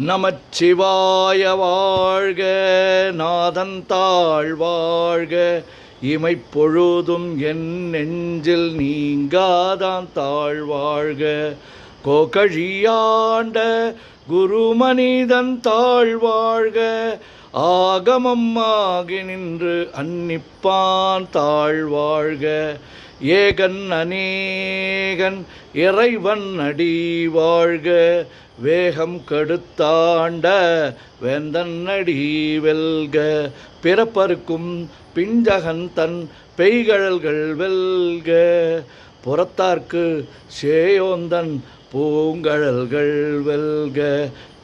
நமச்சிவாய வாழ்க, நாதன் தாழ் வாழ்க, இமைப்பொழுதும் என் நெஞ்சில் நீங்காதான் தாழ் வாழ்க. கோகழியாண்ட குருமனிதன் தாழ் வாழ்க, ஆகமம் ஆகி நின்று அன்னிப்பான் தாழ் வாழ்க. ஏகன் அநேகன் இறைவன் அடி வாழ்க, வேகம் கெடுத்தாண்ட வேந்தன் அடி வெல்க. பிறப்பருக்கும் பிஞ்சகன் தன் பெய்கழல்கள் வெல்க, புறத்தார்க்கு சேயோந்தன் பூங்கழல்கள் வெல்க.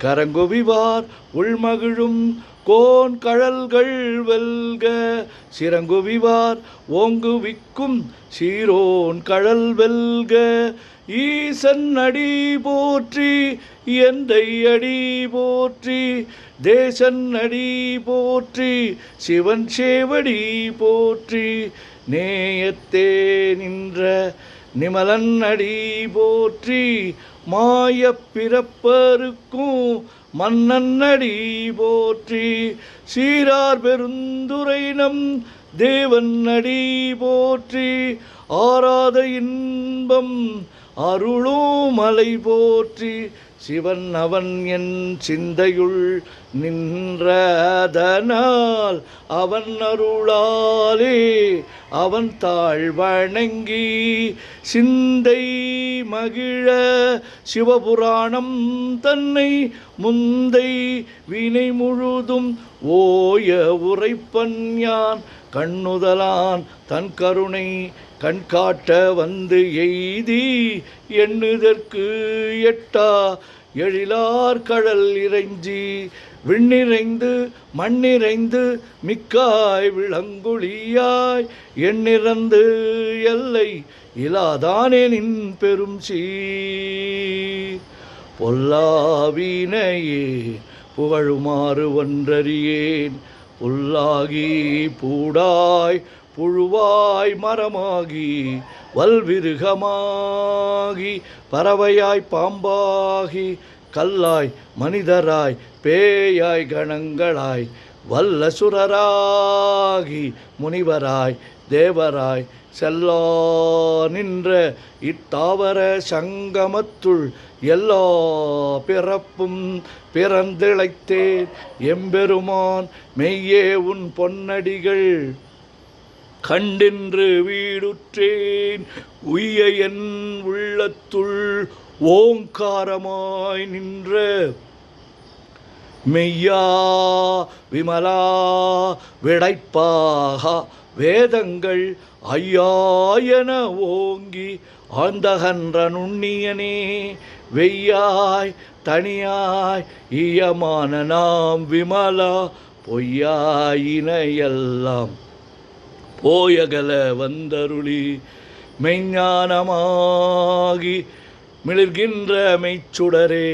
கரங்குவிவார் உள்மகிழும் கோன் கழல்கள் வெல்க, சிறங்குவிவார் ஓங்குவிக்கும் சீரோன் கழல் வெல்க. ஈசன் அடி போற்றி, எந்தை அடி போற்றி, தேசன் அடி போற்றி, சிவன் சேவடி போற்றி. நேயத்தே நின்ற நிமலன் அடி போற்றி, மாயப் பிறப்பருக்கும் மன்னன் அடி போற்றி. சீரார் பெருந்துரை நம் தேவன் அடி போற்றி, ஆராத இன்பம் அருளும் மலை போற்றி. சிவன் அவன் என் சிந்தையுள் நின்றதனால், அவன் அருளாலே அவன் தாழ் வணங்கி சிந்தை மகிழ சிவபுராணம் தன்னை முந்தை வினை முழுதும் ஓய உரைப்பன் யான். கண்ணுதலான் தன் கருணை கண்காட்ட வந்து எய்தி, எண்ணுதற்கு எட்டா எழிலார் கடல் இறைஞ்சி, விண்ணிறைந்து மண்ணிறைந்து மிக்காய் விளங்குழியாய், எண்ணிறந்து எல்லை இலாதானே நின் பெரும் சீர். பொல்லாவினையே புகழுமாறு ஒன்றறியேன், புல்லாகி பூடாய் புழுவாய் மரமாகி வல்விருகமாகி பறவையாய் பாம்பாகி கல்லாய் மனிதராய் பேயாய் கணங்களாய் வல்லசுரராகி முனிவராய் தேவராய் செல்லா நின்ற இத்தாவர சங்கமத்துள் எல்லா பிறப்பும் பிறந்திழைத்தேன் எம்பெருமான். மெய்யே உன் பொன்னடிகள் கண்டின்று வீடுற்றேன், உய்ய என் உள்ளத்துள் ஓங்காரமாய் நின்ற மெய்யா விமலா விடைப்பாக வேதங்கள் ஐயாயன ஓங்கி ஆழ்ந்தகன்ற நுண்ணியனே. வெய்யாய் தனியாய் ஈயமான நாம் விமலா, பொய்யாயினையெல்லாம் போயகல வந்தருளி மெய்ஞானமாகி மிளிர்கின்ற மெய்ச்சுடரே.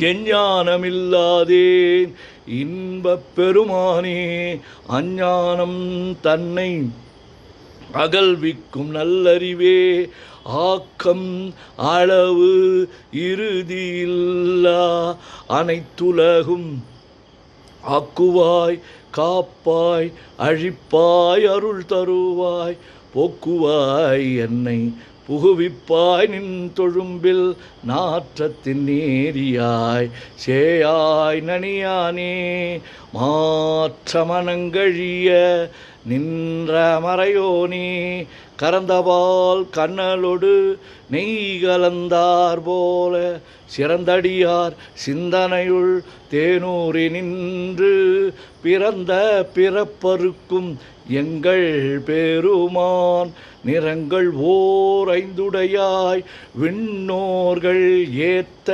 எஞ்ஞானமில்லாதேன் இன்பப் பெருமானே, அஞ்ஞானம் தன்னை அகல்விக்கும் நல்லறிவே. ஆக்கம் அளவு இறுதியில்லா அனைத்துலகும் ஆக்குவாய் காப்பாய் அழிப்பாய் அருள் தருவாய், போக்குவாய் என்னை புகுவிப்பாய் நின் தொழும்பில் நாற்றத்தின் நேரியாய் சேயாய் நனியானே. மாற்ற மனங்கழிய நின்ற மறையோனே, கரந்தபால் கண்ணலொடு நெய் கலந்தார் போல சிறந்தடியார் சிந்தனையுள் தேனூரி நின்று பிறந்த பிறப்பருக்கும் எங்கள் பெருமான். நிறங்கள் ஓர் ஐந்துடையாய் விண்ணோர்கள் ஏத்த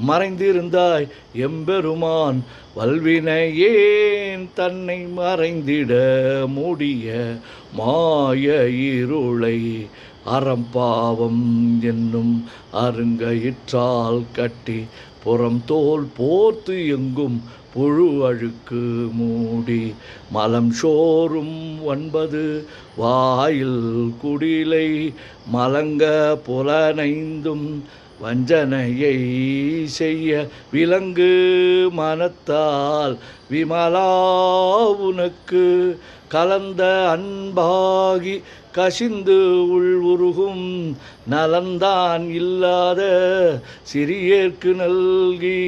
மறைந்திருந்தாய் எம்பெருமான். வல்வினையேன் தன்னை மறைந்திட முடிய மாய இருளை அறம்பாவம் என்னும் அருங்கயிற்றால் கட்டி புறம் தோல் போர்த்து எங்கும் புழு அழுக்கு மூடி மலம் சோறும் 9 வாயில் குடிலை மலங்க புலனைந்தும் வஞ்சனையை செய்ய விலங்கு மனத்தால் விமலா உனக்கு கலந்த அன்பாகி கசிந்து உள்வுருகும் நலந்தான் இல்லாத சிறியேற்கு நல்கி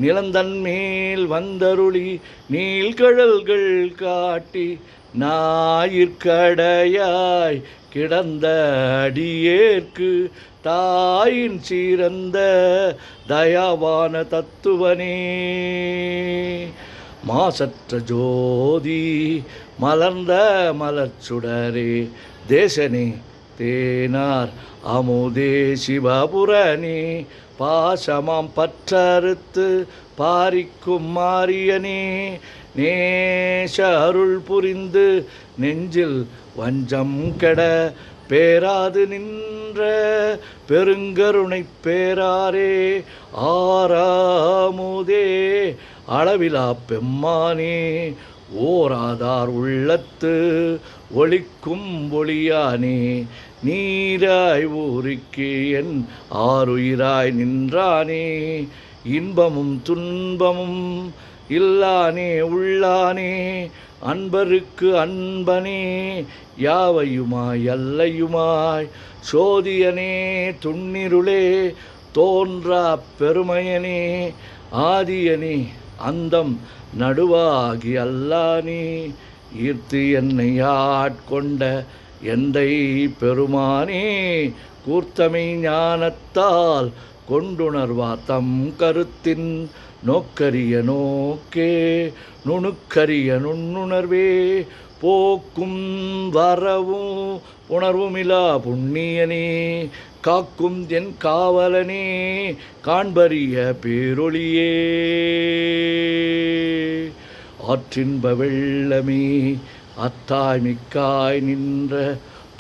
நிலந்தன் மேல் வந்தருளி நீள்கடல்கள் காட்டி ஞாயிற்கடையாய் கிடந்த அடியேற்கு தாயின் சிறந்த தயாவான தத்துவனே மாசற்ற ஜோதி மலர்ந்த மலர்ச்சுடரே தேசனே தேனார் அமுதே சிவபுரணி பாசமாம் பற்றறுத்து பாரிக்கும் மாரியனே நேச அருள் புரிந்து நெஞ்சில் வஞ்சம் கெட பேராது நின்ற பெருங்கருணை பேராரே ஆறாமுதே அளவிலா பெம்மானே ஓராதார் உள்ளத்து ஒளிக்கும் ஒளியானே நீராய் ஊருக்கு என் ஆறுயிராய் நின்றானே இன்பமும் துன்பமும் இல்லானே உள்ளானே அன்பருக்கு அன்பனே யாவையுமாய் அல்லையுமாய் சோதியனே துண்ணிருளே தோன்றா பெருமையனே ஆதியனே அந்தம் நடுவாகி அல்லானே ஈர்த்து என்னை ஆட்கொண்ட எந்தை பெருமானே கூர்த்தமை ஞானத்தால் கொண்டுணர்வார் தம் கருத்தின் நோக்கரிய நோக்கே நுணுக்கரிய நுண்ணுணர்வே போக்கும் வரவும் உணர்வுமிலா புண்ணியனே காக்கும் என் காவலனே காண்பரிய பேரொளியே ஆற்றின்ப வெள்ளமே அத்தாய் மிக்காய் நின்ற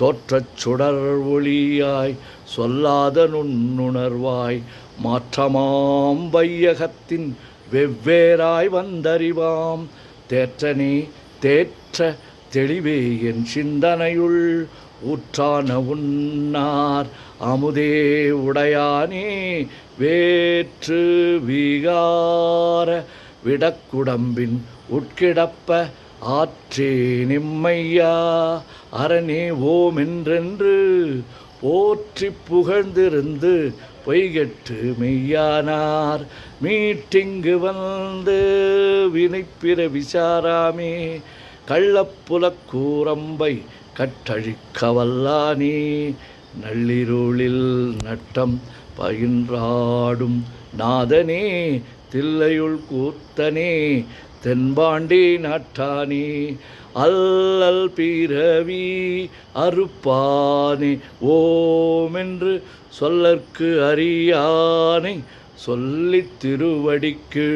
தோற்றச் சுடர் ஒளியாய் சொல்லாத நுண்ணுணர்வாய் மாற்றமாம் வையகத்தின் வெவ்வேறாய் வந்தறிவாம் தேற்றனே தேற்ற தெளிவே என் சிந்தனையுள் ஊற்றான உன்னார் அமுதே உடையானே வேற்று விகார விடக்குடம்பின் உட்கிடப்ப ஆற்றே நிம்மையா அரணே ஓமென்றென்று போற்றி புகழ்ந்திருந்து பொய்கெட்டு மெய்யானார் மீட்டிங்கு வந்து வினைப்பிற விசாராமே கள்ளப்புலக் கூரம்பை கட்டழிக்க வல்லானே நள்ளிருளில் நட்டம் பயின்றாடும் நாதனே தில்லையுள் கூத்தனே தென்பாண்டி நாட்டானே அல்லல் பிறவி அறுப்பானே ஓமென்று சொல்லற்கு அறியானை சொல்லித் திருவடிக்கு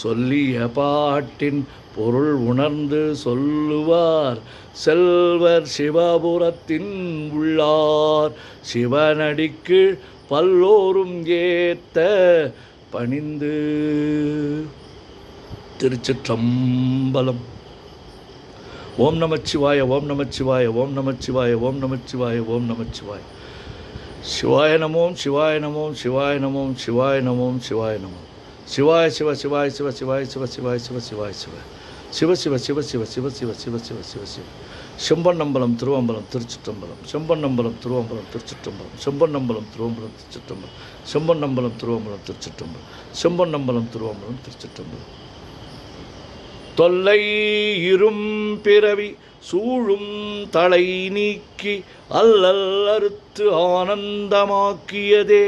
சொல்லிய பாட்டின் பொருள் உணர்ந்து சொல்லுவார் செல்வர் சிவபுரத்தின் உள்ளார் சிவனடிக்கு பல்லோரும் ஏத்த பணிந்து. திருச்சிற்றம்பலம். ஓம் நமச்சிவாய ஓம் நமச்சிவாய ஓம் நமச்சிவாய ஓம் நமச்சிவாய ஓம் நமச்சிவாய. சிவாய நமோம் சிவாய நமோம் சிவாய நமோம் சிவாய நமோம் சிவாய நமோம். சிவாய சிவ சிவாய சிவ சிவாய சிவ சிவாய சிவ சிவாய சிவ சிவ சிவ சிவ சிவ சிவ சிவ சிவ சிவ சிவ சிவ. செம்பன்னம்பலம் திருவம்பலம் திருச்சிற்றம்பலம். செம்பன்னம்பலம் திருவம்பலம் திருச்சிற்றம்பலம். செம்பன்னம்பலம் திருவம்பலம் திருச்சிற்றம்பலம். செம்பன்னம்பலம் திருவம்பலம் திருச்சிற்றம்பலம். செம்பன்னம்பலம் திருவம்பலம் திருச்சிற்றம்பலம். தொல்லை இரும் பிறவி சூழும் தலை நீக்கி அல்லல் அறுத்து ஆனந்தமாக்கியதே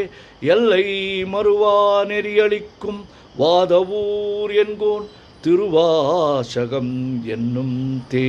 எல்லை மறுவா நெறியளிக்கும் வாதவூர் என்கோன் திருவாசகம் என்னும் தே.